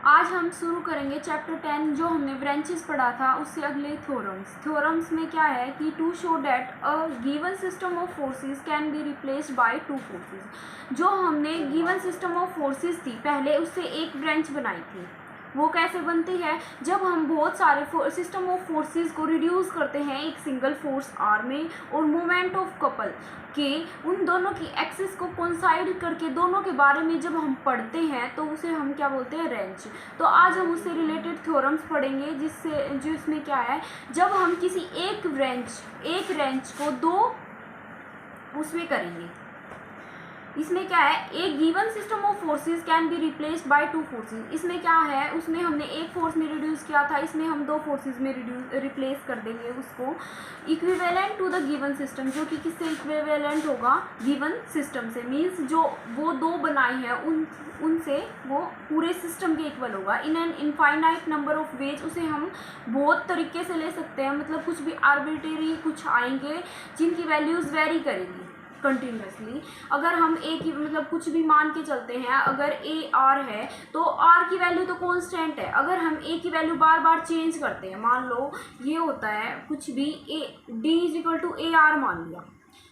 आज हम शुरू करेंगे चैप्टर 10 जो हमने ब्रांचेस पढ़ा था उससे अगले थ्योरम्स में क्या है कि to show that a given system of forces can be replaced by two forces. जो हमने गिवन सिस्टम ऑफ फोर्सेस थी पहले उससे एक ब्रांच बनाई थी, वो कैसे बनती है? जब हम बहुत सारे सिस्टम ऑफ फोर्सेस को रिड्यूस करते हैं एक सिंगल फोर्स आर में और मोमेंट ऑफ कपल के उन दोनों की एक्सिस को कोइंसाइड करके दोनों के बारे में जब हम पढ़ते हैं तो उसे हम क्या बोलते हैं? रेंच। तो आज हम उससे रिलेटेड थ्योरम्स पढ़ेंगे जिसमें क्या है, जब हम किसी एक रेंच को दो उसमें करेंगे। इसमें क्या है, एक given system of forces can be replaced by two forces. इसमें क्या है, उसमें हमने एक फोर्स में रिड्यूस किया था, इसमें हम दो फोर्सेस में रिप्लेस कर देंगे उसको equivalent to the given system, जो कि किससे इक्विवेलेंट होगा? गिवन सिस्टम से। मीन्स जो वो दो बनाए हैं उनसे वो पूरे सिस्टम के इक्वल होगा। In an infinite number of veg, उसे हम बहुत तरीके से ले सकते हैं, मतलब कुछ भी आर्बिट्रेरी कुछ आएंगे जिनकी वैल्यूज़ वेरी करेगी कंटिन्यूसली। अगर हम ए की मतलब कुछ भी मान के चलते हैं, अगर ए आर है तो आर की वैल्यू तो कांस्टेंट है। अगर हम ए की वैल्यू बार बार चेंज करते हैं, मान लो ये होता है कुछ भी A D is equal to A R मान लिया,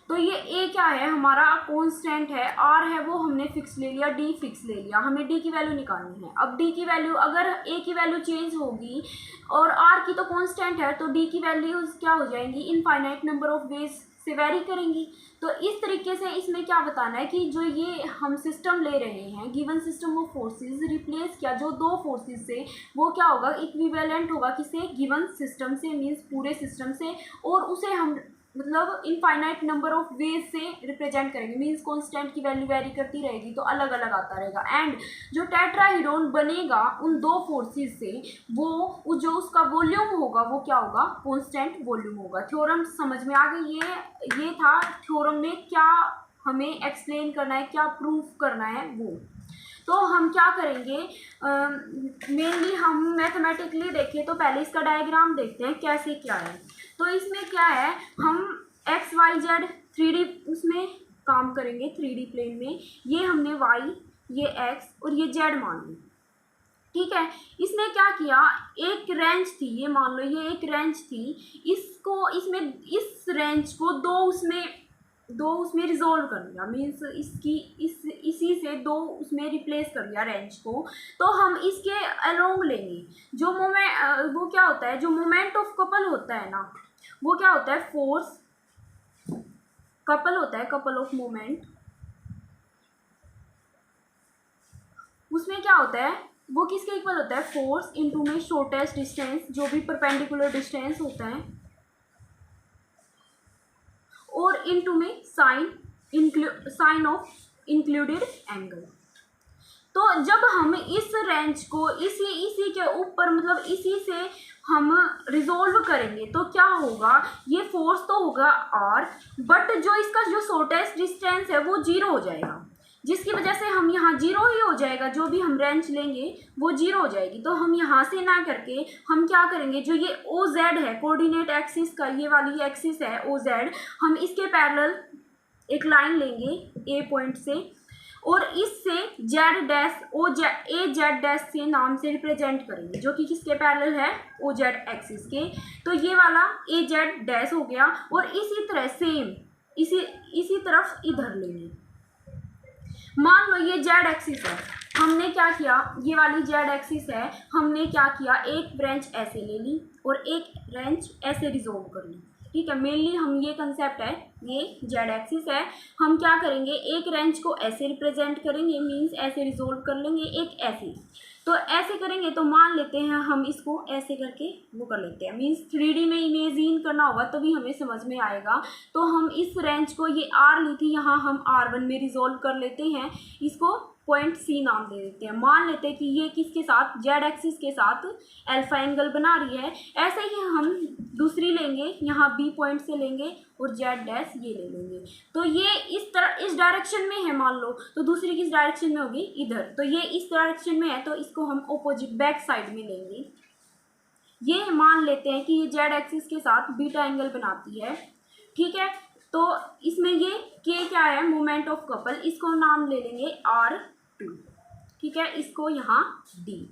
तो ये ए क्या है हमारा कांस्टेंट है, आर है वो हमने फिक्स ले लिया, डी फिक्स ले लिया, हमें डी की वैल्यू निकालनी है। अब डी की वैल्यू अगर ए की वैल्यू चेंज होगी और आर की तो कांस्टेंट है, तो डी की वैल्यूज क्या हो जाएंगी? इनफाइनाइट नंबर ऑफ वेज से वेरी करेंगी। तो इस तरीके से इसमें क्या बताना है कि जो ये हम सिस्टम ले रहे हैं given system of forces replace किया जो दो फोर्सेस से, वो क्या होगा? इक्विवेलेंट होगा किसे? गिवन सिस्टम से, मीन्स पूरे सिस्टम से, और उसे हम मतलब इनफाइनाइट नंबर ऑफ वेज से रिप्रेजेंट करेंगे। मीन्स कांस्टेंट की वैल्यू वेरी करती रहेगी तो अलग अलग आता रहेगा। एंड जो टेट्राहेड्रॉन बनेगा उन दो फोर्सेस से, वो जो उसका वॉल्यूम होगा वो क्या होगा? कांस्टेंट वॉल्यूम होगा। थ्योरम समझ में आ गई? ये था थ्योरम में क्या हमें एक्सप्लेन करना है, क्या प्रूफ करना है वो। तो हम क्या करेंगे, मेनली हम मैथमेटिकली देखें तो पहले इसका डायग्राम देखते हैं कैसे क्या है। तो इसमें क्या है, हम एक्स वाई जेड 3D उसमें काम करेंगे, 3D प्लेन में। ये हमने वाई, ये एक्स और ये जेड मान ली, ठीक है। इसने क्या किया, एक रेंज थी, ये मान लो ये एक रेंज थी, इस रेंज को दो उसमें रिजोल्व कर लिया। मीन्स इसी से दो उसमें रिप्लेस कर लिया रेंज को। तो हम इसके अलोंग लेंगे जो वो क्या होता है, जो मोमेंट ऑफ कपल होता है ना, वो क्या होता है? फोर्स कपल होता है, कपल ऑफ मोमेंट। उसमें क्या होता है, वो किसके इक्वल होता है? फोर्स इनटू में शॉर्टेस्ट डिस्टेंस, जो भी परपेंडिकुलर डिस्टेंस होता है, और इनटू में साइन ऑफ इंक्लूडेड एंगल। तो जब हम इस रेंज को इसी के ऊपर मतलब इसी से हम रिजोल्व करेंगे तो क्या होगा, ये फोर्स तो होगा आर, बट जो इसका जो शॉर्टेस्ट डिस्टेंस है वो 0 हो जाएगा, जिसकी वजह से हम यहाँ 0 ही हो जाएगा। जो भी हम रेंज लेंगे वो 0 हो जाएगी। तो हम यहाँ से ना करके हम क्या करेंगे, जो ये ओ जेड है कोऑर्डिनेट एक्सिस का, ये वाली एक्सिस है ओ जेड, हम इसके पैरेलल एक लाइन लेंगे ए पॉइंट से, और इससे जेड डैश ए जेड डैश से नाम से रिप्रेजेंट करेंगे, जो कि किसके पैरेलल है? ओ जेड एक्सिस के। तो ये वाला ए जेड डैश हो गया, और इसी तरह सेम इसी तरफ इधर लेंगे। मान लो ये जेड एक्सिस है, हमने क्या किया, ये वाली जेड एक्सिस है, हमने क्या किया, एक ब्रांच ऐसे ले ली और एक ब्रांच ऐसे रिजोल्व कर ली, ठीक है। मेनली हम ये कंसेप्ट है, ये जेड एक्सिस है, हम क्या करेंगे, एक रेंज को ऐसे रिप्रेजेंट करेंगे, मींस ऐसे रिजोल्व कर लेंगे, एक ऐसे। तो ऐसे करेंगे तो मान लेते हैं हम इसको ऐसे करके वो कर लेते हैं, मींस 3D में इमेजिन करना होगा तभी हमें समझ में आएगा। तो हम इस रेंज को, ये आर ली थी, यहाँ हम R1 में रिजोल्व कर लेते हैं, इसको पॉइंट सी नाम दे देते हैं। मान लेते हैं कि ये किसके साथ, जेड एक्सिस के साथ अल्फा एंगल बना रही है। ऐसे ही हम दूसरी लेंगे, यहाँ बी पॉइंट से लेंगे और जेड डैश ये ले लेंगे। तो ये इस डायरेक्शन में है मान लो, तो दूसरी किस डायरेक्शन में होगी? इधर। तो ये इस डायरेक्शन में है तो इसको हम ऑपोजिट बैक साइड में लेंगे। ये मान लेते हैं कि ये जेड एक्सिस के साथ बीटा एंगल बनाती है, ठीक है। तो इसमें ये के क्या है? मोमेंट ऑफ कपल, इसको नाम ले लेंगे R2, ठीक है, इसको यहाँ डी।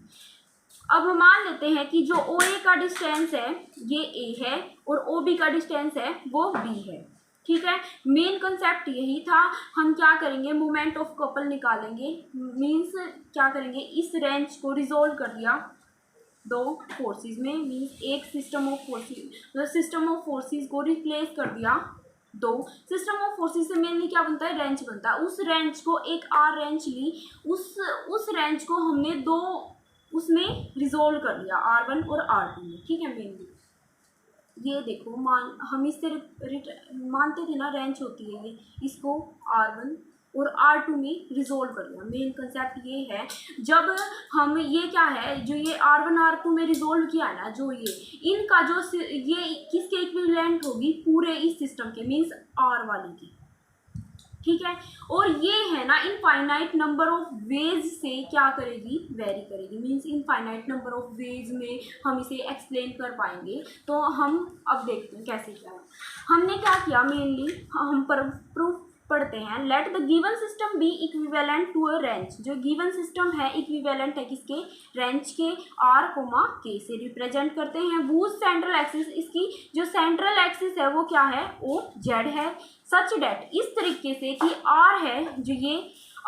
अब हम मान लेते हैं कि जो ओ ए का डिस्टेंस है ये ए है और ओ बी का डिस्टेंस है वो बी है। ठीक है, मेन कंसेप्ट यही था। हम क्या करेंगे, मोमेंट ऑफ कपल निकालेंगे, मीन्स क्या करेंगे, इस रेंज को रिजोल्व कर दिया दो फोर्सेस में, मीन्स एक सिस्टम ऑफ फोर्सेस, मतलब सिस्टम ऑफ फोर्सेस को रिप्लेस कर दिया दो। सिस्टम ऑफ फोर्सेस से मेनली क्या बनता है, रेंज बनता है। उस रेंज को एक आर रेंज ली, उस रेंज को हमने दो उसमें रिजोल्व कर दिया R1 और R2 में। ठीक है, मेनली ये देखो, हम इससे मानते थे ना रेंज होती है ये, इसको R1 और R2 में रिजोल्व कर दिया। मेन कंसेप्ट ये है, जब हम ये क्या है, जो ये R1 R2 में रिजोल्व किया है ना, जो ये इनका जो ये किसके इक्विवेलेंट होगी, पूरे इस सिस्टम के, मीन्स R वाली की। ठीक है, और ये है ना इनफाइनाइट नंबर ऑफ वेज से क्या करेगी, वेरी करेगी, means infinite number of veg में हम इसे एक्सप्लेन कर पाएंगे। तो हम अब देखते हैं कैसे क्या है। हमने क्या किया, मेनली हम प्रूफ पढ़ते हैं। Let the given system be equivalent to a range. जो गिवन सिस्टम है इक्विवेलेंट है किसके, रेंज के, आर कोमा के से रिप्रेजेंट करते हैं। वूज सेंट्रल एक्सिस, इसकी जो सेंट्रल एक्सिस है वो क्या है, ओ जेड है। सच डेट, इस तरीके से कि आर है, जो ये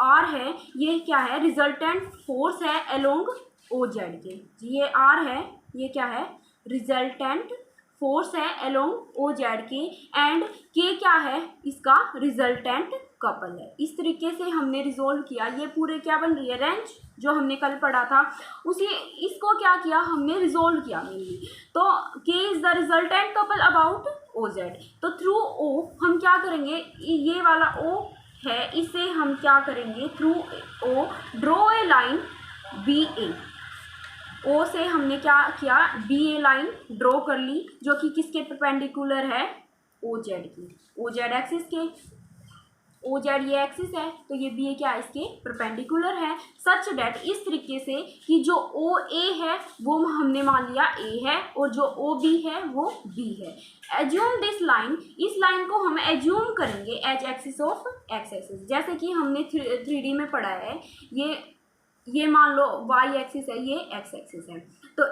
आर है ये क्या है, रिजल्टेंट फोर्स है अलोंग ओ जेड के। ये आर है, ये क्या है, रिजल्टेंट फोर्स है अलोंग ओ जेड के, एंड के क्या है, इसका रिजल्टेंट कपल है। इस तरीके से हमने रिजोल्व किया। ये पूरे क्या बन रही है, रेंज, जो हमने कल पढ़ा था उसी, इसको क्या किया हमने, रिजोल्व किया मेनली। तो K is the resultant couple about O Z. तो थ्रू ओ हम क्या करेंगे, ये वाला ओ है, इसे हम क्या करेंगे, through O draw a line B ए। ओ से हमने क्या किया, बी ए लाइन ड्रॉ कर ली, जो कि किसके परपेंडिकुलर है, ओ जेड की, ओ जेड एक्सिस के। ओ जेड ये एक्सिस है, तो ये बी ए क्या है, इसके परपेंडिकुलर है। सच डेट, इस तरीके से कि जो ओ ए है वो हमने मान लिया ए है, और जो ओ बी है वो बी है। एज्यूम दिस लाइन, इस लाइन को हम एज्यूम करेंगे as axis of X axis. जैसे कि हमने 3D में पढ़ा है, ये मान लो y एक्सिस है, ये x एक्सिस है, तो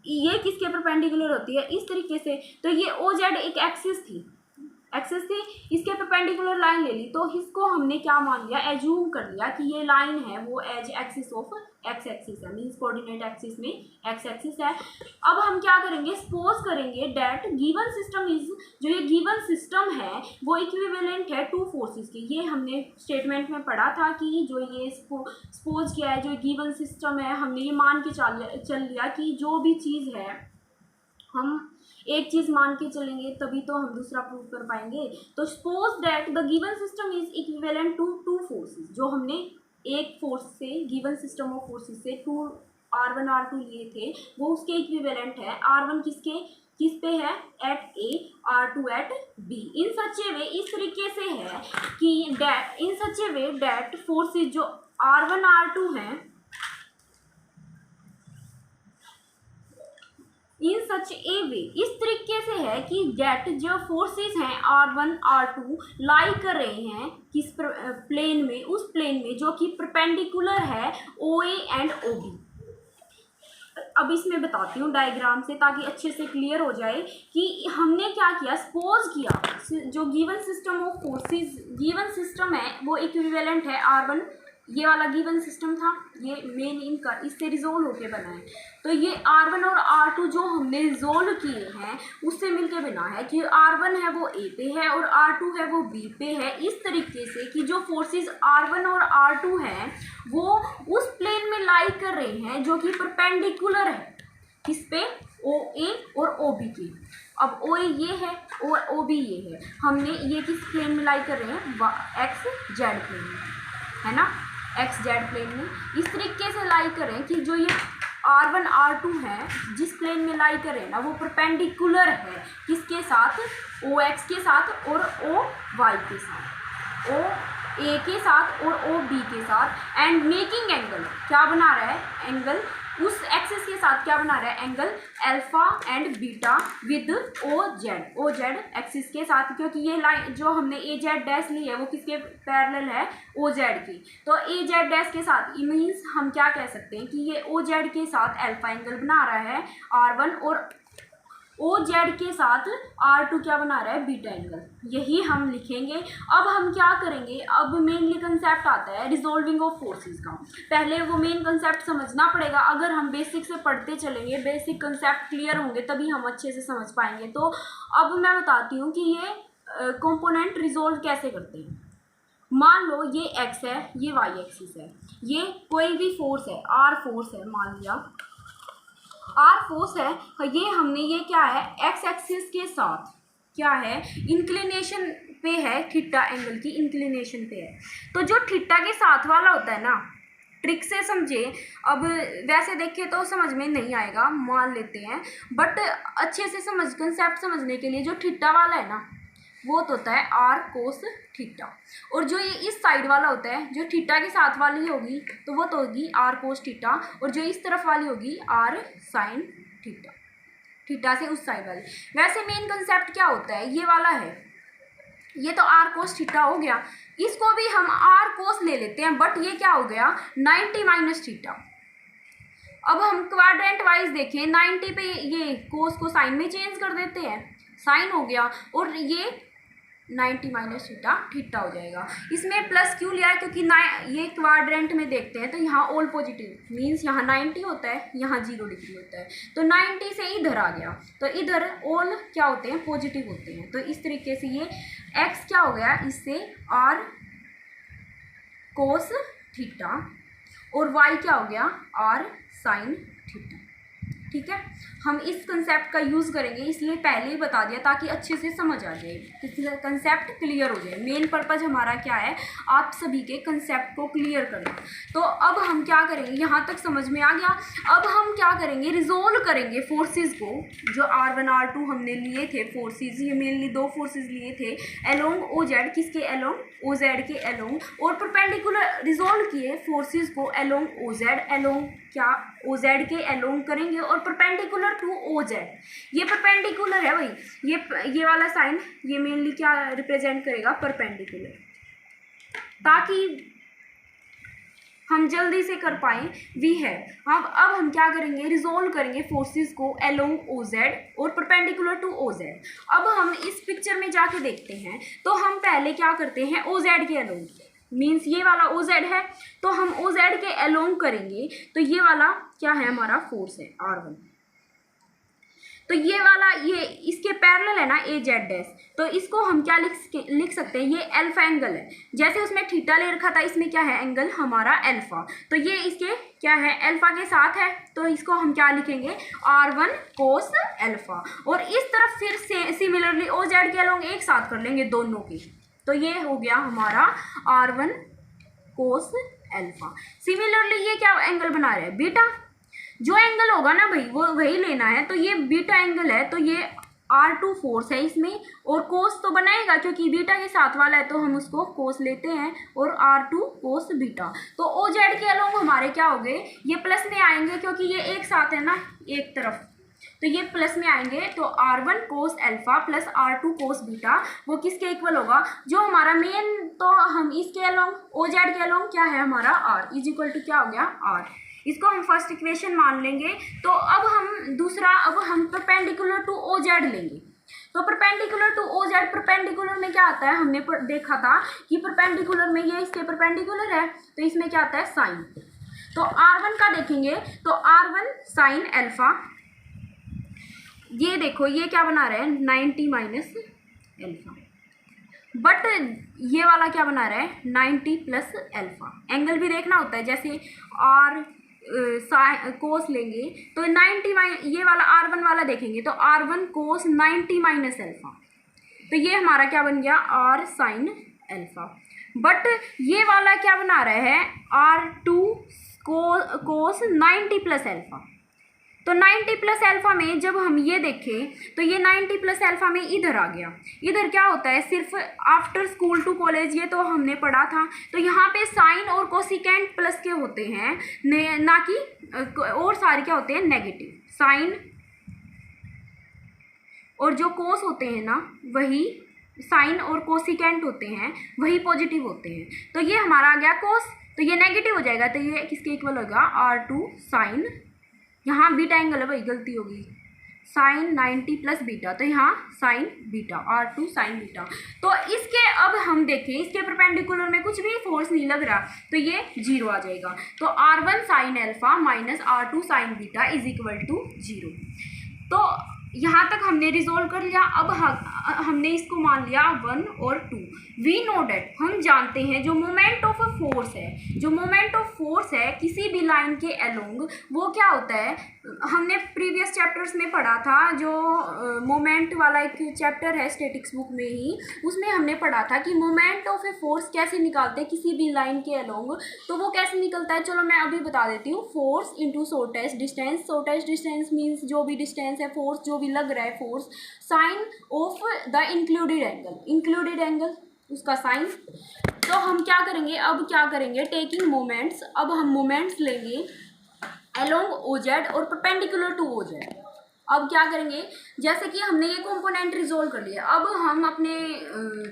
ये किसके परपेंडिकुलर होती है, इस तरीके से। तो ये ओ जेड एक एक्सिस थी, इसके परपेंडिकुलर लाइन ले ली, तो इसको हमने क्या मान लिया, एज्यूम कर लिया कि ये लाइन है वो as axis of X axis है, मीन्स कोऑर्डिनेट एक्सिस में एक्स एक्सिस है। अब हम क्या करेंगे, सपोज करेंगे डेट गिवन सिस्टम इज, जो ये गिवन सिस्टम है वो इक्विवेलेंट है टू फोर्सेस की। ये हमने स्टेटमेंट में पढ़ा था कि जो ये सपोज किया है, जो गिवन सिस्टम है, हमने ये मान के चल लिया कि जो भी चीज़ है, हम एक चीज़ मान के चलेंगे तभी तो हम दूसरा प्रूव कर पाएंगे। तो suppose that the given system is equivalent to two forces. जो हमने एक फोर्स से, गिवन सिस्टम ऑफ फोर्सेस से टू R1 R2 लिए थे, वो उसके इक्विवेलेंट है। R1 किस पे है, एट ए, R2 एट बी। इन सच ए वे, इस तरीके से है कि डेट, इन सच ए वे डेट फोर्सेस जो R1 R2 हैं, इन सच ए वे, इस तरीके से है कि जेट जो फोर्सेस हैं R1 R2 लाई कर रहे हैं किस प्लेन में, उस प्लेन में जो कि परपेंडिकुलर है OA एंड OB। अब इसमें बताती हूँ डायग्राम से, ताकि अच्छे से क्लियर हो जाए कि हमने क्या किया, सपोज किया जो given system of forces, given system है वो इक्विवेलेंट है R1, ये वाला गिवन सिस्टम था, ये मेन इनका इससे रिजोल्व होके बना है। तो ये R1 और R2 जो हमने रिजोल्व किए हैं उससे मिलके बना है कि R1 है वो A पे है और R2 है वो B पे है। इस तरीके से कि जो फोर्सेस R1 और R2 हैं वो उस प्लेन में लाई कर रहे हैं जो कि परपेंडिकुलर है किस पे, OA और OB के। अब OA ये है और OB ये है, हमने ये किस प्लेन में लाई कर रहे हैं, XZ प्लेन में, है ना, XZ प्लेन में। इस तरीके से लाई करें कि जो ये R1 R2 है जिस प्लेन में लाई करें ना, वो परपेंडिकुलर है किसके साथ, OX के साथ और OY के साथ, OA के साथ और OB के साथ, एंड मेकिंग एंगल क्या बना रहा है, एंगल उस एक्सिस के साथ क्या बना रहा है, angle alpha and beta with O Z axis के साथ, क्योंकि ये लाइन जो हमने ए जेड डैश ली है वो किसके पैरेलल है, ओ जेड की। तो ए जेड डैश के साथ मीन्स हम क्या कह सकते हैं कि ये ओ जेड के साथ अल्फा एंगल बना रहा है R1 और ओ जेड के साथ R2 क्या बना रहा है, बीटा एंगल। यही हम लिखेंगे। अब हम क्या करेंगे, अब मेनली कंसेप्ट आता है रिजोल्विंग ऑफ फोर्सेस का। पहले वो मेन कंसेप्ट समझना पड़ेगा। अगर हम बेसिक से पढ़ते चलेंगे, बेसिक कंसेप्ट क्लियर होंगे, तभी हम अच्छे से समझ पाएंगे। तो अब मैं बताती हूँ कि ये कंपोनेंट रिजोल्व कैसे करते हैं। मान लो ये एक्स है, ये वाई एक्सिस है, ये कोई भी फोर्स है, आर फोर्स है, मान लिया आर फोर्स है, ये हमने ये क्या है, एक्स एक्सिस के साथ क्या है, इंक्लिनेशन पे है, थीटा एंगल की इंक्लिनेशन पे है। तो जो थीटा के साथ वाला होता है ना, ट्रिक से समझे। अब वैसे देखे तो समझ में नहीं आएगा, मान लेते हैं, बट अच्छे से समझ कंसेप्ट समझने के लिए जो थीटा वाला है ना, वो तो होता है आर कोस थीटा, और जो ये इस साइड वाला होता है, जो थीटा के साथ वाली होगी तो वो तो होगी आर कोस थीटा, और जो इस तरफ वाली होगी आर साइन थीटा, थीटा से उस साइड वाली। वैसे मेन कंसेप्ट क्या होता है, ये वाला है, ये तो आर कोस थीटा हो गया, इसको भी हम आर कोस ले लेते हैं, बट ये क्या हो गया 90 माइनस थीटा। अब हम क्वाड्रेंट वाइज देखें, 90 पे ये कोस को साइन में चेंज कर देते हैं, साइन हो गया, और ये 90 माइनस थीटा थीटा हो जाएगा। इसमें प्लस क्यों लिया है, क्योंकि ये क्वाड्रेंट में देखते हैं तो यहाँ ऑल पॉजिटिव मीन्स यहाँ 90 होता है, यहाँ 0 डिग्री होता है, तो 90 से इधर आ गया, तो इधर ऑल क्या होते हैं, पॉजिटिव होते हैं। तो इस तरीके से ये एक्स क्या हो गया, इससे आर कोस थीटा, और वाई क्या हो गया, आर साइन थीटा। ठीक है, हम इस कंसेप्ट का यूज़ करेंगे, इसलिए पहले ही बता दिया ताकि अच्छे से समझ आ जाए, कंसेप्ट क्लियर हो जाए। मेन पर्पज़ हमारा क्या है, आप सभी के कंसेप्ट को क्लियर करना। तो अब हम क्या करेंगे, यहाँ तक समझ में आ गया। अब हम क्या करेंगे, रिजोल्व करेंगे फोर्सेस को, जो R1 R2 हमने लिए थे फोर्सेस, ये मेनली दो फोर्सेस लिए थे अलोंग ओ जेड, किसके अलोंग, ओ जेड के अलोंग, और परपेंडिकुलर रिजोल्व किए फोर्सेस को अलोंग ओ जेड, अलोंग क्या, ओ जेड के अलोंग करेंगे, और परपेंडिकुलर टू ओ जेड। ये परपेंडिकुलर है भाई, ये वाला साइन ये मेनली क्या रिप्रेजेंट करेगा, परपेंडिकुलर, ताकि हम जल्दी से कर पाएँ वी है। अब हम क्या करेंगे, रिजोल्व करेंगे फोर्सेस को अलोंग ओ जेड और परपेंडिकुलर टू ओ जेड। अब हम इस पिक्चर में जाके देखते हैं, तो हम पहले क्या करते हैं, ओ जेड के अलोंग, मीन्स ये वाला ओ जेड है, तो हम ओ जेड के अलोंग करेंगे, तो ये वाला क्या है, हमारा फोर्स है R1, तो ये वाला ये इसके पैरेलल है ना ए जेड डैश, तो इसको हम क्या लिख सकते हैं, ये अल्फा एंगल है। जैसे उसमें थीटा ले रखा था, इसमें क्या है, एंगल हमारा अल्फा, तो ये इसके क्या है, अल्फा के साथ है, तो इसको हम क्या लिखेंगे, R1 कोस अल्फा। और इस तरफ फिर से सिमिलरली ओ जेड के अलोंग एक साथ कर लेंगे दोनों की, तो ये हो गया हमारा R1 कोस अल्फा। सिमिलरली ये क्या एंगल बना रहे हैं, बीटा, जो एंगल होगा ना भाई वो वही लेना है, तो ये बीटा एंगल है, तो ये R2 फोर्स है इसमें, और कोस तो बनाएगा क्योंकि बीटा के साथ वाला है, तो हम उसको कोस लेते हैं, और R2 कोस बीटा। तो ओ जेड के अलोंग हमारे क्या हो गए, ये प्लस में आएंगे क्योंकि ये एक साथ है ना एक तरफ, तो ये प्लस में आएंगे, तो R1 cos alpha plus R2 cos beta वो किसके इक्वल होगा, जो हमारा मेन, तो हम इसके अलोंग ओ जेड के अलोंग क्या है हमारा R इज इक्वल टू क्या हो गया R, इसको हम फर्स्ट इक्वेशन मान लेंगे। तो अब हम दूसरा, अब हम परपेंडिकुलर टू ओ जेड लेंगे, तो perpendicular to O Z, perpendicular में क्या आता है, हमने देखा था कि परपेंडिकुलर में ये इसके परपेंडिकुलर है, तो इसमें क्या आता है साइन, तो R1 का देखेंगे, तो R1 साइन अल्फा, ये देखो ये क्या बना रहा है 90 माइनस अल्फा, बट ये वाला क्या बना रहा है 90 प्लस अल्फा। एंगल भी देखना होता है, जैसे R कोस लेंगे तो 90 ये वाला R1 वाला देखेंगे तो R1 कोस 90 माइनस अल्फा, तो ये हमारा क्या बन गया R साइन अल्फा। बट ये वाला क्या बना रहा है R2 कोस 90 प्लस अल्फा, तो 90 प्लस अल्फा में जब हम ये देखें तो ये 90 प्लस अल्फा में इधर आ गया। इधर क्या होता है, सिर्फ आफ्टर स्कूल टू कॉलेज, ये तो हमने पढ़ा था। तो यहाँ पे साइन और कोसिकेंट प्लस के होते हैं, ना कि और सारे क्या होते हैं, नेगेटिव। साइन और जो कोस होते हैं ना, वही साइन और कोसिकेंट होते हैं, वही पॉजिटिव होते हैं। तो ये हमारा आ गया कोस, तो ये नेगेटिव हो जाएगा, तो ये किसके इक्वल होगा, R2 साइन, यहाँ बीटा एंगल है, वही गलती होगी, साइन 90 प्लस बीटा, तो यहाँ sign beta, R2 sine beta. तो इसके अब हम देखें, इसके परपेंडिकुलर में कुछ भी फोर्स नहीं लग रहा, तो ये 0 आ जाएगा। तो R1 sine alpha minus R2 sine beta is equal to 0। तो यहाँ तक हमने रिजोल्व कर लिया। अब हमने इसको मान लिया 1 और 2। वी नो डेट, हम जानते हैं जो मोमेंट ऑफ अ फोर्स है, जो मोमेंट ऑफ फोर्स है किसी भी लाइन के अलोंग, वो क्या होता है, हमने प्रीवियस चैप्टर्स में पढ़ा था। जो मोमेंट वाला एक चैप्टर है स्टैटिक्स बुक में ही, उसमें हमने पढ़ा था कि मोमेंट ऑफ ए फोर्स कैसे निकालते हैं किसी भी लाइन के अलोंग। तो वो कैसे निकलता है, चलो मैं अभी बता देती हूँ। Force into shortest distance, shortest distance means जो भी डिस्टेंस है, फोर्स जो भी लग रहा है force, sine of the included angle, included angle उसका साइन। तो हम क्या करेंगे, अब क्या करेंगे, टेकिंग मोमेंट्स, अब हम मोमेंट्स लेंगे अलोंग ओजेड और परपेंडिकुलर टू ओजेड। अब क्या करेंगे, जैसे कि हमने ये कंपोनेंट रिजोल्व कर लिया, अब हम अपने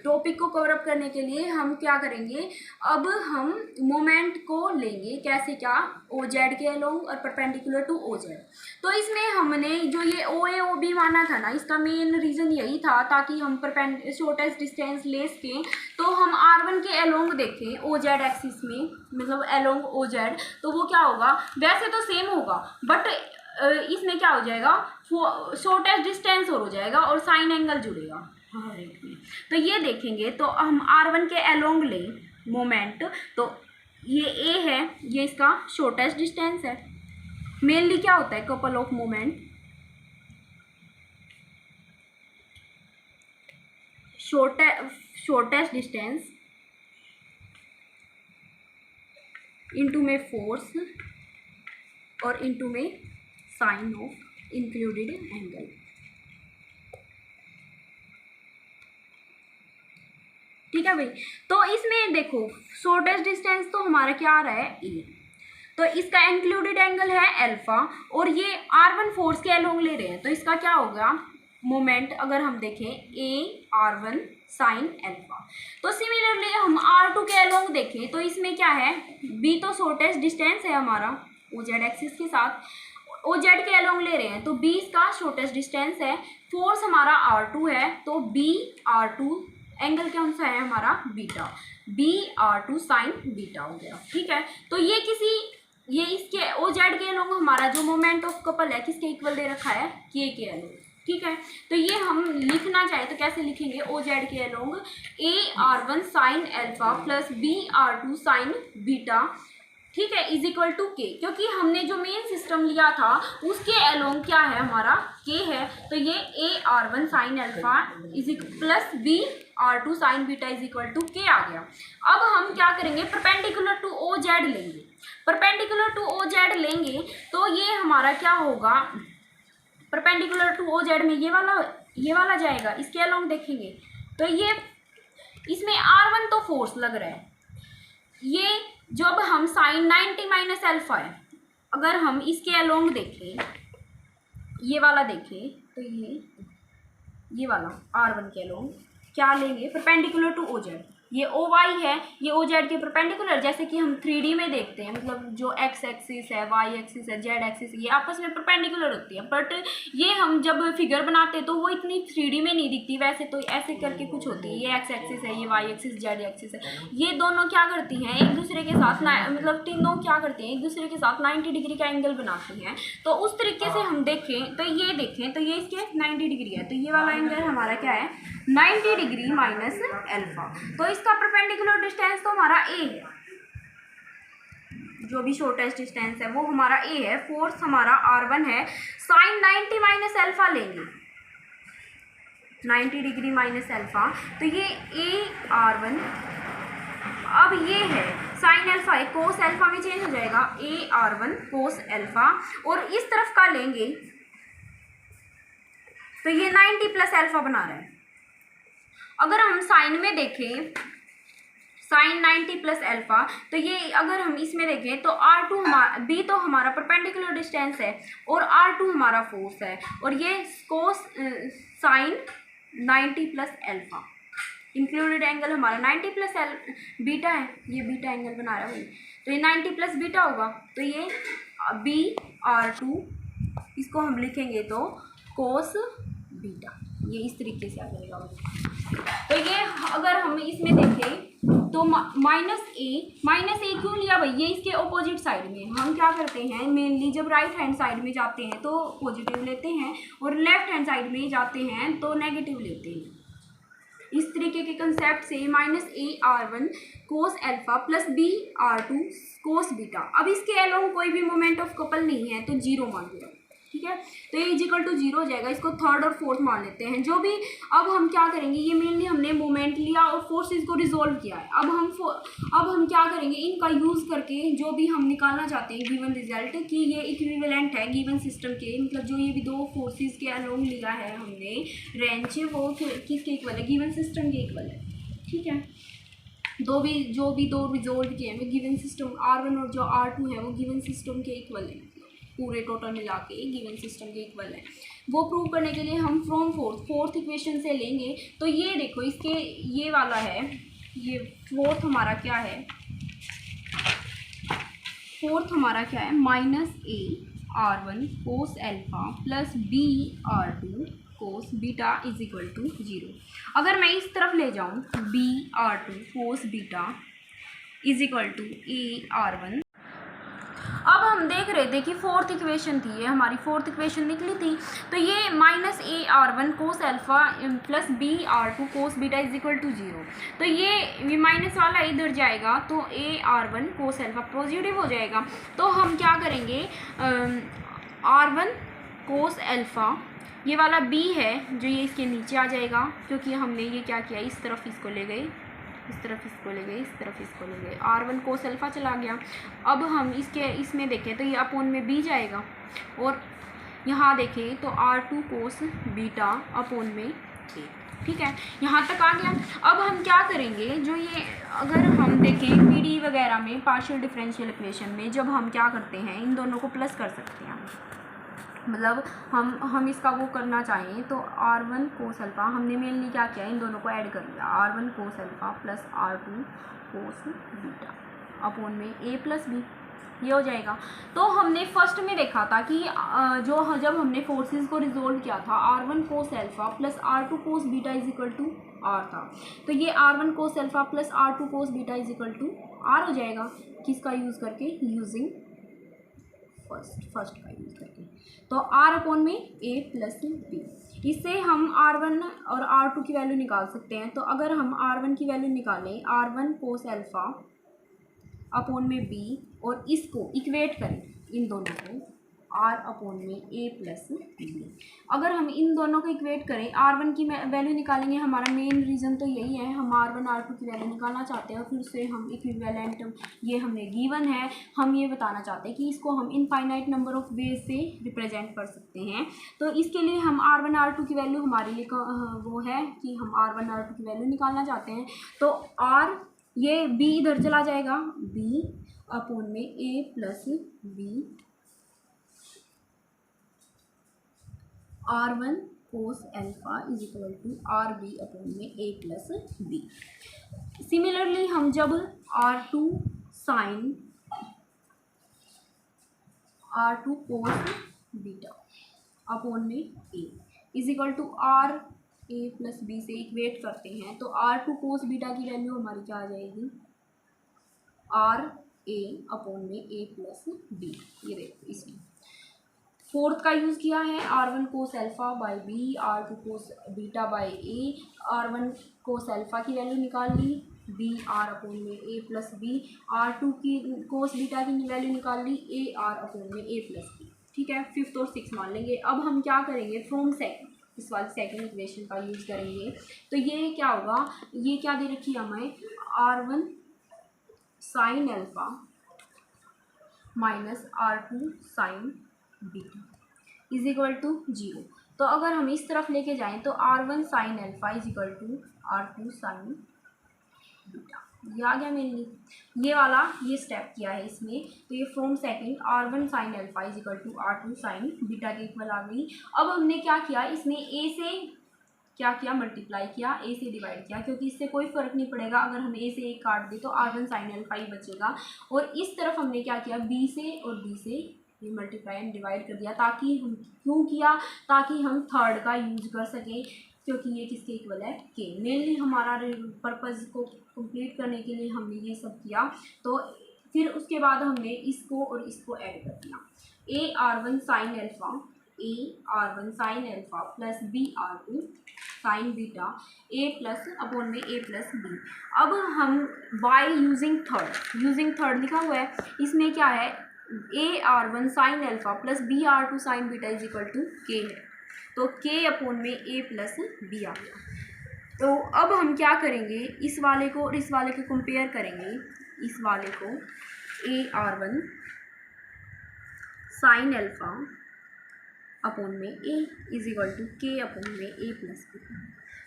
टॉपिक को कवर अप करने के लिए हम क्या करेंगे, अब हम मोमेंट को लेंगे कैसे, क्या, ओजेड के अलोंग और परपेंडिकुलर टू ओजेड। तो इसमें हमने जो ये ओ ए ओ बी माना था ना, इसका मेन रीज़न यही था ताकि हम शॉर्टेस्ट डिस्टेंस ले सकें। तो हम R1 के अलोंग देखें ओजेड एक्सिस में, मतलब अलोंग ओजेड, तो वो क्या होगा, वैसे तो सेम होगा बट इसमें क्या हो जाएगा, शॉर्टेस्ट डिस्टेंस और हो जाएगा और साइन एंगल जुड़ेगा हर एक में। तो ये देखेंगे, तो हम R1 के अलोंग लें मोमेंट, तो ये A है, ये इसका शॉर्टेस्ट डिस्टेंस है। मेनली क्या होता है, couple of moment, shortest distance into में फोर्स और इनटू में साइन ऑफ इंक्लूडेड एंगल। ठीक है भाई। तो इसमें देखो शॉर्टेस्ट डिस्टेंस तो हमारा क्या आ रहा है, ए, तो इसका इंक्लूडेड एंगल है अल्फा, और ये R1 फोर्स के अलोंग ले रहे हैं, तो इसका क्या होगा मोमेंट, अगर हम देखें ए R1 साइन अल्फा। तो सिमिलरली हम R2 के अलोंग देखें, तो इसमें क्या है, बी तो शॉर्टेस्ट डिस्टेंस है हमारा ओजेड एक्सिस के साथ, ओजेड के अलोंग ले रहे हैं, तो बी इसका शॉर्टेस्ट डिस्टेंस है, फोर्स हमारा R2 है, तो बी R2 एंगल कौन सा है हमारा, beta, B R2 sine beta हो गया। ठीक है, तो ये इसके ओजेड के अलोंग हमारा जो मोमेंट ऑफ कपल है किसके इक्वल दे रखा है, के अलोंग। ठीक है, तो ये हम लिखना चाहे तो कैसे लिखेंगे, ओजेड के along A R1 sine alpha plus B R2 sine beta, ठीक है, इज इक्वल टू के, क्योंकि हमने जो मेन सिस्टम लिया था उसके अलोंग क्या है हमारा, के है। तो ये A R1 sine alpha is plus B R2 sine beta is equal to K आ गया। अब हम क्या करेंगे, परपेंडिकुलर टू ओ जेड लेंगे, परपेंडिकुलर टू ओ जेड लेंगे, तो ये हमारा क्या होगा, परपेंडिकुलर टू ओ जेड में ये वाला जाएगा, इसके अलोंग देखेंगे तो ये इसमें R1 तो फोर्स लग रहा है, ये जब हम साइन 90 माइनस अल्फा है, अगर हम इसके अलोंग देखें, ये वाला देखें, तो ये वाला R1 के अलोंग क्या लेंगे, परपेंडिकुलर टू ओजेड, ये ओ वाई है, ये ओ जेड के परपेंडिकुलर, जैसे कि हम 3D में देखते हैं, मतलब जो एक्स एक्सिस है, वाई एक्सिस है, जेड एक्सिस, ये आपस में परपेंडिकुलर होती है, बट ये हम जब फिगर बनाते हैं तो वो इतनी 3D में नहीं दिखती, वैसे तो ऐसे करके कुछ होती है, ये एक्स एक्सिस है, ये वाई एक्सिस, जेड एक्सिस है, ये दोनों क्या करती हैं एक दूसरे के साथ, मतलब तीनों क्या करती हैं एक दूसरे के साथ 90 डिग्री का एंगल बनाती हैं। तो उस तरीके से हम देखें तो ये देखें तो ये इसके 90 डिग्री है, तो ये वाला एंगल हमारा क्या है 90 डिग्री माइनस अल्फा। तो इसका परपेंडिकुलर डिस्टेंस तो हमारा ए है, जो भी शॉर्टेस्ट डिस्टेंस है वो हमारा ए है, फोर्स हमारा R1 है, साइन 90 माइनस अल्फा लेंगे, 90 डिग्री माइनस अल्फा, तो ये ए R1, अब ये है साइन अल्फा है, कोस अल्फा में चेंज हो जाएगा AR1 कोस अल्फा, और इस तरफ का लेंगे तो ये 90 प्लस अल्फा बना रहा है। अगर हम साइन में देखें, साइन 90 प्लस अल्फा, तो ये अगर हम इसमें देखें तो R2 B तो हमारा परपेंडिकुलर डिस्टेंस है और R2 हमारा फोर्स है, और ये कोस sign 90 plus alpha, included angle हमारा 90 प्लस बीटा है, ये बीटा एंगल बना रहा है भाई, तो ये 90 प्लस बीटा होगा, तो ये BR2 इसको हम लिखेंगे तो कोस बीटा, ये इस तरीके से आ जाएगा। तो ये अगर हम इसमें देखें तो माइनस ए क्यों लिया भाई, ये इसके ऑपोजिट साइड में हम क्या करते हैं, मेनली जब राइट हैंड साइड में जाते हैं तो पॉजिटिव लेते हैं और लेफ्ट हैंड साइड में जाते हैं तो नेगेटिव लेते हैं। इस तरीके के कंसेप्ट से -AR1 cos alpha plus BR2 cos beta. अब इसके अलोंग कोई भी मोमेंट ऑफ कपल नहीं है तो जीरो मान लिया, ठीक है, तो ये इक्वल टू जीरो हो जाएगा। इसको थर्ड और फोर्थ मान लेते हैं जो भी। अब हम क्या करेंगे, ये मेनली हमने मोमेंट लिया और फोर्सेस को रिजोल्व किया है। अब हम क्या करेंगे, इनका यूज़ करके जो भी हम निकालना चाहते हैं गिवन रिजल्ट कि ये इक्विवेलेंट है गिवन सिस्टम के, मतलब जो ये भी दो फोर्सेस के अलोंग लिया है हमने रेंच, वो किसके इक्वल है, गिवन सिस्टम के इक्वल है, ठीक है। जो भी दो रिजोल्व किए हैं वो गिवन सिस्टम R1 और जो R2 है वो गिवन सिस्टम के इक्वल है, पूरे टोटल मिला के गिवन सिस्टम के इक्वल है। वो प्रूव करने के लिए हम फ्रॉम फोर्थ इक्वेशन से लेंगे। तो ये देखो इसके ये वाला है, ये फोर्थ हमारा क्या है, फोर्थ हमारा क्या है -AR1 cos alpha plus BR2 cos beta is equal to 0। अगर मैं इस तरफ ले जाऊँ BR2 cos beta is equal to AR1। अब हम देख रहे थे कि फोर्थ इक्वेशन थी, ये हमारी फोर्थ इक्वेशन निकली थी, तो ये -AR1 cos alpha plus BR2 cos beta is equal to 0। तो ये माइनस वाला इधर जाएगा तो AR1 कोस अल्फा पॉजिटिव हो जाएगा। तो हम क्या करेंगे, R1 कोस अल्फा, ये वाला B है जो ये इसके नीचे आ जाएगा, क्योंकि हमने ये क्या किया, इस तरफ इसको ले गए, इस तरफ इसको ले गए, इस तरफ इसको ले गए, R1 कोस अल्फा चला गया। अब हम इसमें देखें तो ये अपोन में B जाएगा, और यहाँ देखें तो R2 कोस बीटा अपोन में A, ठीक है, यहाँ तक आ गया। अब हम क्या करेंगे, जो ये अगर हम देखें PD वगैरह में पार्शियल डिफरेंशियल इक्वेशन में जब हम क्या करते हैं, इन दोनों को प्लस कर सकते हैं, मतलब हम इसका वो करना चाहें तो R1 कोस अल्फा हमने मेनली क्या किया, इन दोनों को ऐड कर लिया, R1 cos alpha plus R2 cos beta upon में A प्लस B, ये हो जाएगा। तो हमने फर्स्ट में देखा था कि जब हमने फोर्सेस को रिजोल्व किया था R1 cos alpha plus R2 cos beta is equal to R था, तो ये R1 cos alpha plus R2 cos beta is equal to R हो जाएगा। किसका यूज़ करके, यूजिंग फर्स्ट का यूज़ करके, तो R अपोन में A प्लस B। इससे हम R1 और R2 की वैल्यू निकाल सकते हैं। तो अगर हम R1 की वैल्यू निकालें, R1 कोस अल्फा अपोन में B, और इसको इक्वेट करें इन दोनों को R अपोन में A प्लस B। अगर हम इन दोनों को इक्वेट करें, R1 की वैल्यू निकालेंगे, हमारा मेन रीज़न तो यही है, हम R1 R2 की वैल्यू निकालना चाहते हैं, और फिर से हम इक्विवेलेंट, ये हमने गिवन है, हम ये बताना चाहते हैं कि इसको हम इनफाइनाइट नंबर ऑफ वेज से रिप्रेजेंट कर सकते हैं। तो इसके लिए हम R1 R2 की वैल्यू हमारे लिए वो है कि हम R1 R2 की वैल्यू निकालना चाहते हैं। तो R, ये B इधर चला जाएगा, B अपोन में A plus B, R1 cos alpha is equal to RB upon में A प्लस B। सिमिलरली हम जब R2 sine R2 cos beta upon में A is equal to RA plus B से equate करते हैं, तो R2 cos beta की value हमारी क्या आ जाएगी, RA अपोन में A प्लस B। ये देखो इसमें फोर्थ का यूज़ किया है, R1 cos alpha by B, R2 cos beta by A, R1 cos alpha की वैल्यू निकाल ली, B R अपोन में A प्लस B, R2 की कोस बीटा की वैल्यू निकाल ली, A R अपोन में A प्लस B, ठीक है, फिफ्थ और सिक्स मान लेंगे। अब हम क्या करेंगे, फ्रॉम सेकंड, इस वाली सेकंड इक्वेशन का यूज़ करेंगे। तो ये क्या होगा, ये क्या दे रखी है हमें, R1 sine alpha minus R2 sine beta is equal to 0। तो अगर हम इस तरफ लेके जाएं तो R1 sine alpha is equal to R2 sine beta, ये आ गया मेरे लिए। ये वाला ये स्टेप किया है इसमें, तो ये from second R1 sine alpha is equal to R2 sine beta के इक्वल आ गई। अब हमने क्या किया, इसमें A से क्या किया, मल्टीप्लाई किया, A से डिवाइड किया, क्योंकि इससे कोई फ़र्क नहीं पड़ेगा। अगर हम A से एक काट दें तो R1 साइन अल्फा ही बचेगा। और इस तरफ हमने क्या किया, B से और B से ये मल्टीप्लाई एंड डिवाइड कर दिया, ताकि हम क्यों किया, ताकि हम थर्ड का यूज कर सकें, क्योंकि ये किसके इक्वल है, के। मेनली हमारा पर्पज़ को कंप्लीट करने के लिए हमने ये सब किया। तो फिर उसके बाद हमने इसको और इसको ऐड कर दिया। A R1 sine alpha, A R1 sine alpha plus B R2 sine beta, A plus upon में A प्लस बी। अब हम बाय यूजिंग थर्ड लिखा हुआ है, इसमें क्या है, A R1 sine alpha plus B R2 sine beta is equal to K है, तो के अपॉन में A प्लस बी आ गया। तो अब हम क्या करेंगे, इस वाले को और इस वाले को कंपेयर करेंगे। इस वाले को A R1 sine alpha upon में A is equal to K upon में A प्लस बी।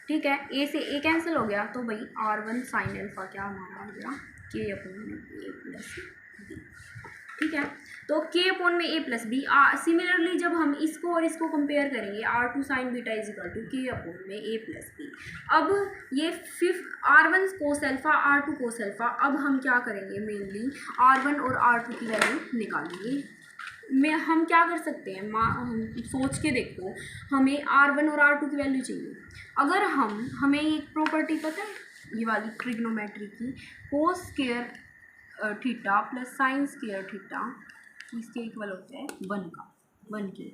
ठीक है, A से A कैंसिल हो गया, तो भाई R1 साइन अल्फा क्या हमारा हो गया, के अपॉन में A प्लस बी। ठीक है, तो के अपॉन में A प्लस बी। सिमिलरली जब हम इसको और इसको कंपेयर करेंगे, R2 sine beta is equal to K upon में A प्लस बी। अब ये R1 cos alpha, R2 cos alpha. अब हम क्या करेंगे, मेनली R1 और R2 की वैल्यू निकालेंगे। हम क्या कर सकते हैं, सोच के देखो, हमें R1 और R2 की वैल्यू चाहिए। अगर हमें एक प्रॉपर्टी पता है, ये वाली ट्रिग्नोमेट्री की, कोस square theta plus sine square theta इसके इक्वल होता है 1 के।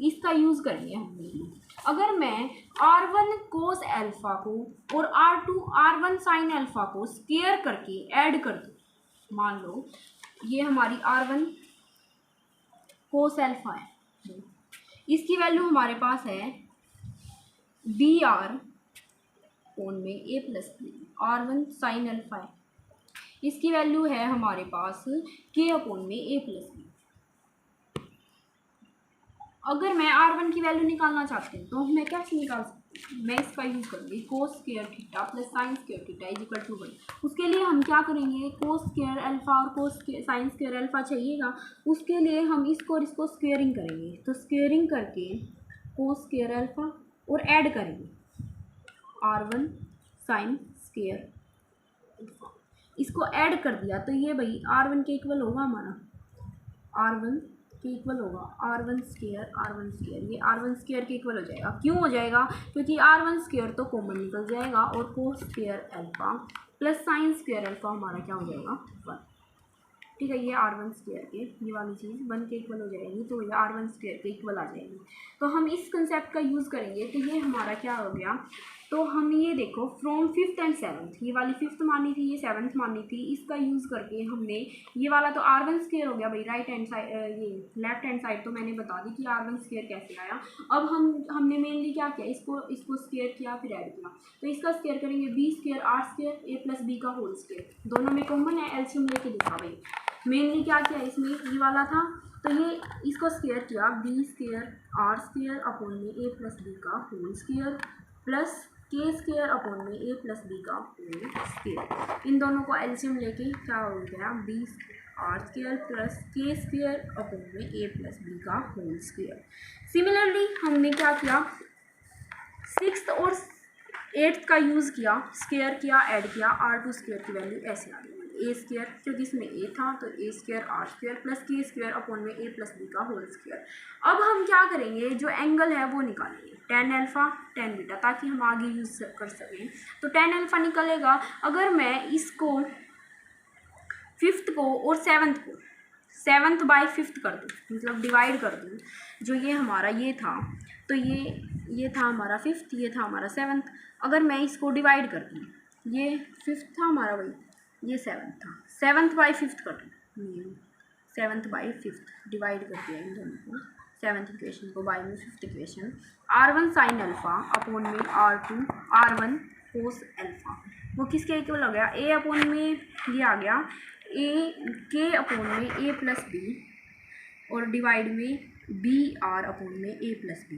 इसका यूज़ करेंगे हम। अगर मैं R1 कोस अल्फा को और R1 साइन अल्फा को स्क्वायर करके ऐड कर दूँ, मान लो ये हमारी R1 कोस अल्फा है, इसकी वैल्यू हमारे पास है BR कोण में A plus B. R1 sine alpha है, इसकी वैल्यू है हमारे पास के अपॉन में A प्लस बी। अगर मैं R1 की वैल्यू निकालना चाहती हूँ तो मैं कैसे निकाल सकती हूँ, मैं इसका यूज़ करूँगी, cos square theta plus sine square theta is equal to 1। उसके लिए हम क्या करेंगे, कोस स्क्वायर अल्फा और कोस साइन स्क्वायर अल्फा चाहिएगा, उसके लिए हम इसको और इसको स्क्वेयरिंग करेंगे। तो स्क्वेयरिंग करके कोस स्क्वायर अल्फा और ऐड करेंगे R1 साइन स्क्वायर अल्फा, इसको ऐड कर दिया तो ये भाई R1 के इक्वल होगा, हमारा R1 के इक्वल होगा R1 स्क्वायर, ये R1 स्क्वायर के इक्वल हो जाएगा। क्यों हो जाएगा, क्योंकि R1 स्क्वायर तो कॉमन निकल जाएगा और cos square alpha plus sine square alpha हमारा क्या हो जाएगा, 1। ठीक है, ये R1 स्क्वायर के ये वाली चीज़ 1 के इक्वल हो जाएगी, तो ये R1 स्क्वायर के इक्वल आ जाएगी। तो हम इस कंसेप्ट का यूज़ करेंगे, तो ये हमारा क्या हो गया, तो हम ये देखो फ्रॉम 5th एंड 7th, ये वाली 5th मानी थी, ये 7th मानी थी, इसका यूज़ करके हमने ये वाला तो R1 स्क्वायर हो गया भाई, राइट हैंड साइड, ये लेफ्ट हैंड साइड तो मैंने बता दी कि R1 स्क्वायर कैसे आया। अब हमने मेनली क्या किया, इसको स्क्वायर किया फिर ऐड किया, तो इसका स्क्वायर करेंगे B square R square A plus B का होल स्क्वायर, दोनों में कॉमन है, एलसीएम लेके देखा भाई। मेनली क्या किया, इसमें ये वाला था तो ये इसको स्क्वायर किया, B square R square upon में A प्लस बी का होल स्क्वायर प्लस के स्क्वायर अपॉन में A प्लस बी का होल स्क्वायर। इन दोनों को एलसीएम लेके क्या हो गया, B R स्क्वायर प्लस के स्क्वायर अपॉन में A प्लस बी का होल स्क्वायर। सिमिलरली हमने क्या किया, 6th और 8th का यूज़ किया, स्क्वायर किया, ऐड किया, R2 स्क्वायर की वैल्यू ऐसे आ गई, A स्क्वायर, क्योंकि इसमें A था तो A square R square plus के स्क्वायर अपॉन में A प्लस बी का होल स्क्वायर। अब हम क्या करेंगे, जो एंगल है वो निकालेंगे, tan अल्फ़ा tan बीटा, ताकि हम आगे यूज़ कर सकें। तो tan अल्फ़ा निकलेगा, अगर मैं इसको 5th को और 7th बाय 5th कर दूँ, मतलब डिवाइड कर दूँ, जो ये हमारा ये था, तो ये था हमारा 5th, ये था हमारा 7th। अगर मैं इसको डिवाइड कर दूँ, ये 5th था हमारा भाई, ये 7th था, 7th बाय 5th कर दूँ, 7th बाय 5th डिवाइड कर दिया इन दोनों को, 7th इक्वेशन को बाय में 5th equation. R1 sine alpha upon में R1 कोस अल्फ़ा, वो किसके इक्वल हो गया, A अपॉन में ये आ गया ए के अपॉन में ए प्लस बी और डिवाइड में बी आर अपॉन में ए प्लस बी।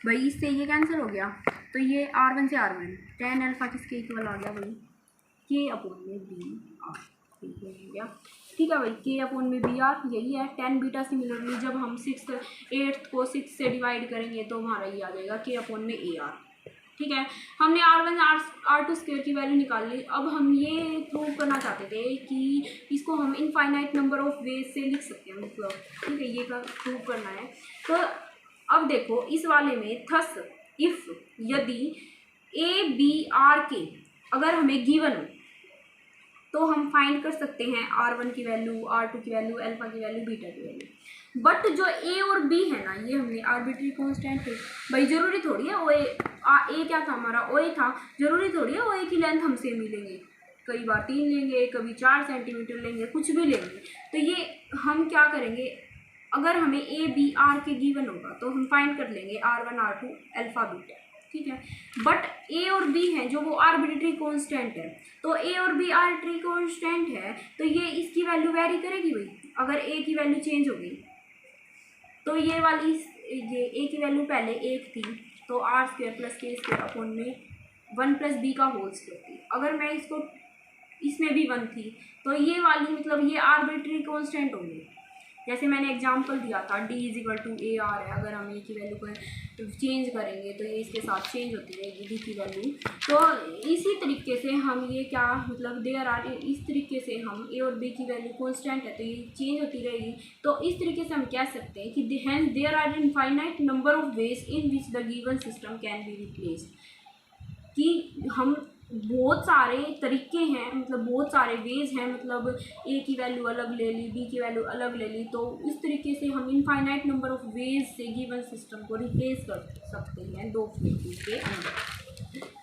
भाई इससे ये कैंसिल हो गया, तो ये R1 से R1 टेन अल्फ़ा किसके इक्वल आ गया भाई, के अपॉन में बी आर, ठीक हो गया। ठीक है भाई, के अपॉन में बी आर यही है। टेन बीटा सिमिलरली जब हम 8th को 6 से डिवाइड करेंगे तो हमारा ये आ जाएगा के अपॉन में ए आर। ठीक है, हमने R1 R2 स्क्वायर की वैल्यू निकाल ली। अब हम ये प्रूव करना चाहते थे कि इसको हम इनफाइनाइट नंबर ऑफ वेज से लिख सकते हैं, मतलब ठीक है, ये का प्रूव करना है। तो अब देखो इस वाले में थस इफ़ यदि ए बी आर के अगर हमें गिवन हो तो हम फाइंड कर सकते हैं R1 की वैल्यू, R2 की वैल्यू, अल्फा की वैल्यू, बीटा की वैल्यू। बट जो ए और बी है ना, ये हमने आर्बिट्री कांस्टेंट है भाई, ज़रूरी थोड़ी है ओ ए क्या था हमारा, ओ ए था, ज़रूरी थोड़ी है ओ ए की लेंथ हमसे मिलेंगे, कई बार 3 लेंगे, कभी 4 सेंटीमीटर लेंगे, कुछ भी लेंगे। तो ये हम क्या करेंगे, अगर हमें ए बी आर के गिवन होगा तो हम फाइंड कर लेंगे R1 R2 अल्फा बीटा, ठीक है। बट ए और बी है जो वो आर्बिट्री कांस्टेंट है, तो ए और बी आर्बिट्री कांस्टेंट है तो ये इसकी वैल्यू वेरी करेगी भाई। अगर ए की वैल्यू चेंज हो गई तो ये वाली ये ए की वैल्यू पहले 1 थी तो आर स्क्वायर प्लस के स्क्वायर अपॉन में 1 प्लस बी का होल स्क्वायर थी। अगर मैं इसको इसमें भी 1 थी तो ये वाली मतलब ये आर्बिट्री कांस्टेंट होंगे। जैसे मैंने एग्जांपल दिया था D = ए आर है, अगर हम ए की वैल्यू को चेंज करेंगे तो ये इसके साथ चेंज होती रहेगी डी की वैल्यू। तो इसी तरीके से हम ये क्या मतलब देयर आर, इस तरीके से हम ए और बी की वैल्यू कांस्टेंट है तो ये चेंज होती रहेगी। तो इस तरीके से हम कह सकते हैं कि hence there are infinite number of ways in which the given system can be replaced, कि हम बहुत सारे तरीके हैं, मतलब बहुत सारे वेज हैं, मतलब ए की वैल्यू अलग ले ली, बी की वैल्यू अलग ले ली, तो इस तरीके से हम इनफाइनाइट नंबर ऑफ वेज से गिवन सिस्टम को रिप्लेस कर सकते हैं दो फोर्सेस के अंदर।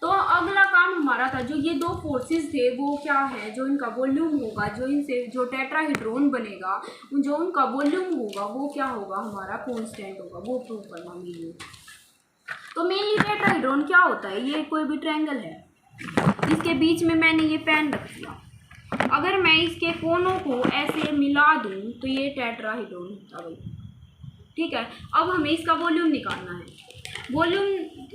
तो अगला काम हमारा था, जो ये दो फोर्सेस थे वो क्या है, जो इनका वॉल्यूम होगा, जो इनसे जो टेट्राहेड्रॉन बनेगा, जो उनका वॉल्यूम होगा वो क्या होगा, हमारा कांस्टेंट होगा, वो प्रूव करना मेनली। तो मेनली टेट्राहेड्रॉन क्या होता है, ये कोई भी ट्रायंगल है, इसके बीच में मैंने ये पेन रख दिया, अगर मैं इसके कोनों को ऐसे मिला दूं तो ये टेट्राहेड्रॉन होता है, ठीक है। अब हमें इसका वॉल्यूम निकालना है, वॉल्यूम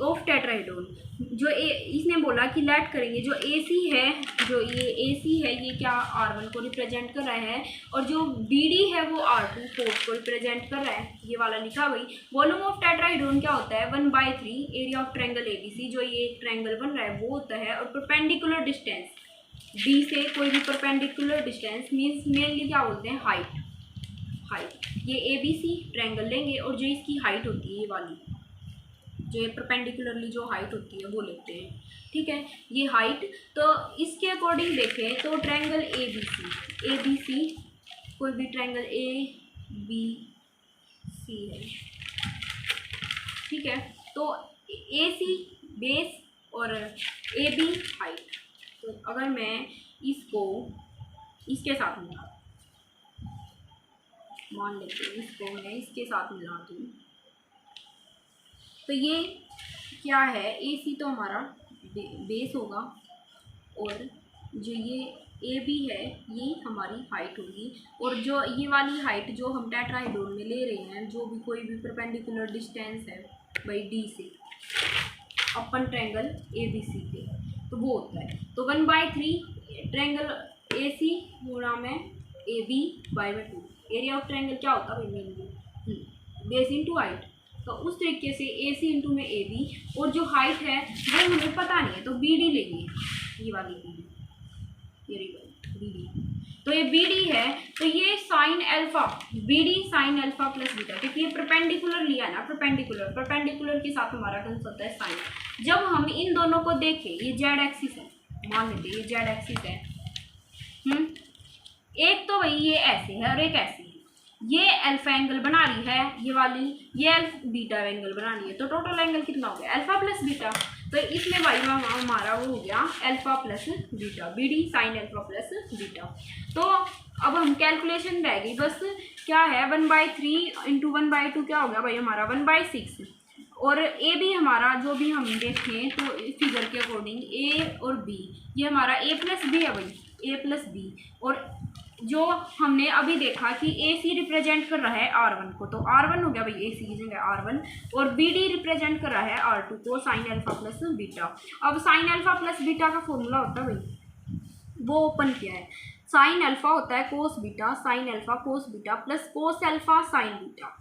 ऑफ टेट्राहेड्रॉन। जो इसने बोला कि लेट करेंगे जो AC है, जो ये AC है ये क्या R1 को रिप्रेजेंट कर रहा है, और जो BD है वो R2 फोर्स को रिप्रेजेंट कर रहा है, ये वाला लिखा भाई। वॉल्यूम ऑफ टेट्राहेड्रॉन क्या होता है, 1/3 एरिया ऑफ ट्रायंगल ABC, जो ये ट्रायंगल बन रहा है वो होता है, और परपेंडिकुलर डिस्टेंस D से कोई भी परपेंडिकुलर डिस्टेंस मीन्स मेनली क्या बोलते हैं, हाइट। ये ABC ट्रायंगल लेंगे और जो इसकी हाइट होती है ये वाली, जो परपेंडिकुलरली जो हाइट होती है वो लेते हैं, ठीक है, ये हाइट। तो इसके अकॉर्डिंग देखें तो ट्रायंगल ABC कोई भी ट्रायंगल ABC है, ठीक है। तो AC बेस और AB हाइट। तो अगर मैं इसको इसके साथ मिला, मान लेते हैं इसको मैं इसके साथ मिला दूँ तो ये क्या है, AC तो हमारा बेस होगा और जो ये AB है ये हमारी हाइट होगी, और जो ये वाली हाइट जो हम टेट्राहेड्रॉन में ले रहे हैं, जो भी कोई भी परपेंडिकुलर डिस्टेंस है भाई D से अपन ट्रायंगल ABC पे, तो वो होता है। तो 1/3 ट्रायंगल AC गुणा में AB/2 एरिया ऑफ ट्रायंगल क्या होता है भाई, बेस इंटू हाइट। तो उस तरीके से AC इंटू में AB, और जो हाइट है वो हमें पता नहीं है तो BD लेंगे, ये वाली BD। तो ये BD है तो ये sine alpha, BD sign alpha plus beta, क्योंकि ये परपेंडिकुलर लिया ना, परपेंडिकुलर के साथ हमारा कंसेप्ट होता है साइन। जब हम इन दोनों को देखें, ये Z एक्सिस है, मान लेते ये Z एक्सिस है, एक तो भाई ये ऐसे है और एक ऐसे है, ये अल्फा एंगल बना रही है ये वाली, ये बीटा एंगल बना रही है, तो टोटल एंगल कितना हो गया, अल्फा प्लस बीटा। तो इसमें भाई हमारा वो हो गया alpha plus beta, BD sign alpha plus beta. तो अब हम कैलकुलेशन रह गई बस, क्या है 1/3 इंटू 1/2 क्या हो गया भाई हमारा 1/6, और AB हमारा जो भी हम देखें तो फिगर के अकॉर्डिंग A और B, ये हमारा A प्लस B है भाई, A प्लस B, और जो हमने अभी देखा कि ए सी रिप्रेजेंट कर रहा है R1 को, तो R1 हो गया भाई ए सी की जगह R1, और बी डी रिप्रेजेंट कर रहा है R2 को, साइन अल्फा प्लस बीटा। अब साइन अल्फा प्लस बीटा का फॉर्मूला होता है भाई, वो ओपन किया है। साइन अल्फा होता है cos beta, sign alpha cos beta plus cos alpha sine beta.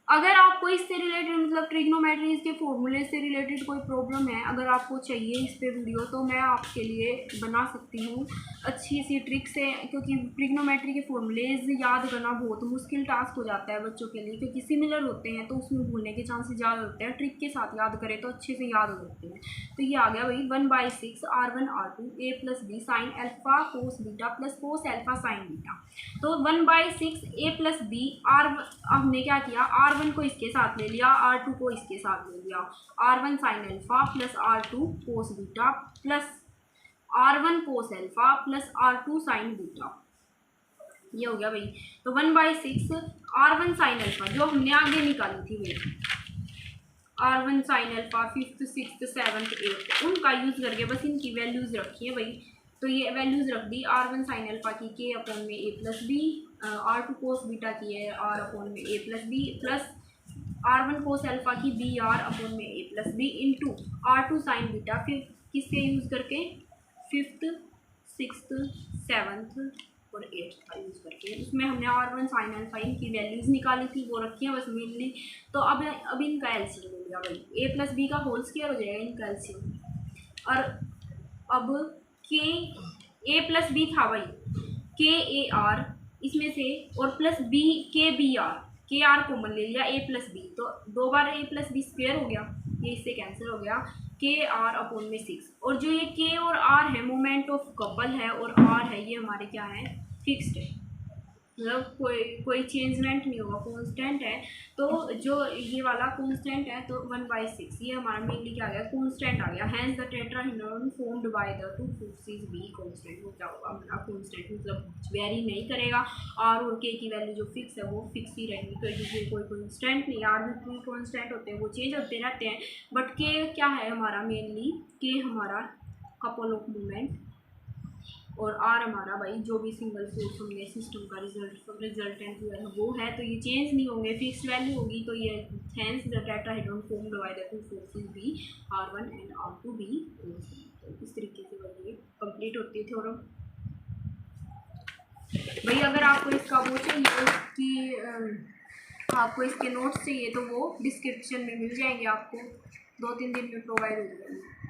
अगर आपको इससे रिलेटेड मतलब ट्रिग्नोमेट्रीज के फॉर्मूले से रिलेटेड कोई प्रॉब्लम है, अगर आपको चाहिए इस पे वीडियो, तो मैं आपके लिए बना सकती हूँ अच्छी सी ट्रिक से, क्योंकि ट्रिग्नोमेट्री के फॉर्मूलेज याद करना बहुत मुश्किल टास्क हो जाता है बच्चों के लिए, क्योंकि सिमिलर होते हैं तो उसमें भूलने के चांसेस ज़्यादा होते हैं। ट्रिक के साथ याद करें तो अच्छे से याद हो जाते हैं। तो ये आ गया भाई 1/6 R1 R2 a plus B sine alpha cos beta plus cos alpha sine beta. तो 1/6 a प्लस बी आर, हमने क्या किया, R1 को इसके साथ ले लिया, R2 को इसके साथ ले लिया, R1 sine alpha plus R2 cos beta plus R1 cos alpha plus R2 sine beta. ये हो गया भाई। तो 1/6 R1 साइन अल्फा जो हमने आगे निकाली थी भाई, R1 sine alpha 5th 6th 7th 8th, उनका यूज़ करके बस इनकी वैल्यूज़ रखी है भाई। तो ये वैल्यूज़ रख दी, R1 साइन अल्फा की के अपॉन में a plus B, R2 cos beta की है R अपॉन में a plus B, plus R1 cos alpha की बी आर अपॉन में a plus B into R2 sine beta, फिर किससे यूज़ करके 5th 6th 7th और 8th का यूज़ करके। इसमें हमने R1 साइन अल्फा इनकी वैल्यूज़ निकाली थी, वो रखी है बस मेनली। तो अब इनका एलसीएम ले लिया भाई, a प्लस बी का होल स्क्वायर हो जाएगा इनका एलसीएम। और अब के ए प्लस बी था भाई, के ए आर इसमें से, और प्लस बी के बी आर, के आर कॉमन ले लिया a प्लस बी, तो 2 बार a प्लस बी स्क्वायर हो गया, ये इससे कैंसिल हो गया, के आर अपॉन में 6। और जो ये के और आर है मोमेंट ऑफ कपल है, और आर है ये हमारे क्या है, फिक्स्ड है, मतलब कोई चेंजमेंट नहीं होगा, कांस्टेंट है। तो जो ये वाला कांस्टेंट है, तो 1/6 ये हमारा मेनली क्या आ गया, कांस्टेंट आ गया। Hence the tetrahedron formed by the two forces be constant. वो क्या होगा हमारा कांस्टेंट, मतलब वेरी नहीं करेगा, आर और के की वैल्यू जो फिक्स है वो फिक्स ही रहेंगी। तो इसलिए कोई कांस्टेंट नहीं, आर्बिट्री कांस्टेंट होते हैं वो चेंज होते रहते हैं, बट के क्या है हमारा मेनली, के हमारा कपल ऑफ मोमेंट, और आर हमारा भाई जो भी सिंगल फोर्स हमने सिस्टम का रिजल्टेंट हुआ है वो है। तो ये चेंज नहीं होंगे, फिक्स वैल्यू होगी। तो ये hence the tetrahedron formed by the two forces be R1 and R2 be. इस तरीके से भाई ये कंप्लीट होती है थ्योरम। भाई अगर आपको इसका वो चाहिए कि आपको इसके नोट्स चाहिए, तो वो डिस्क्रिप्शन में मिल जाएंगे, आपको 2-3 दिन में प्रोवाइड हो जाएंगे।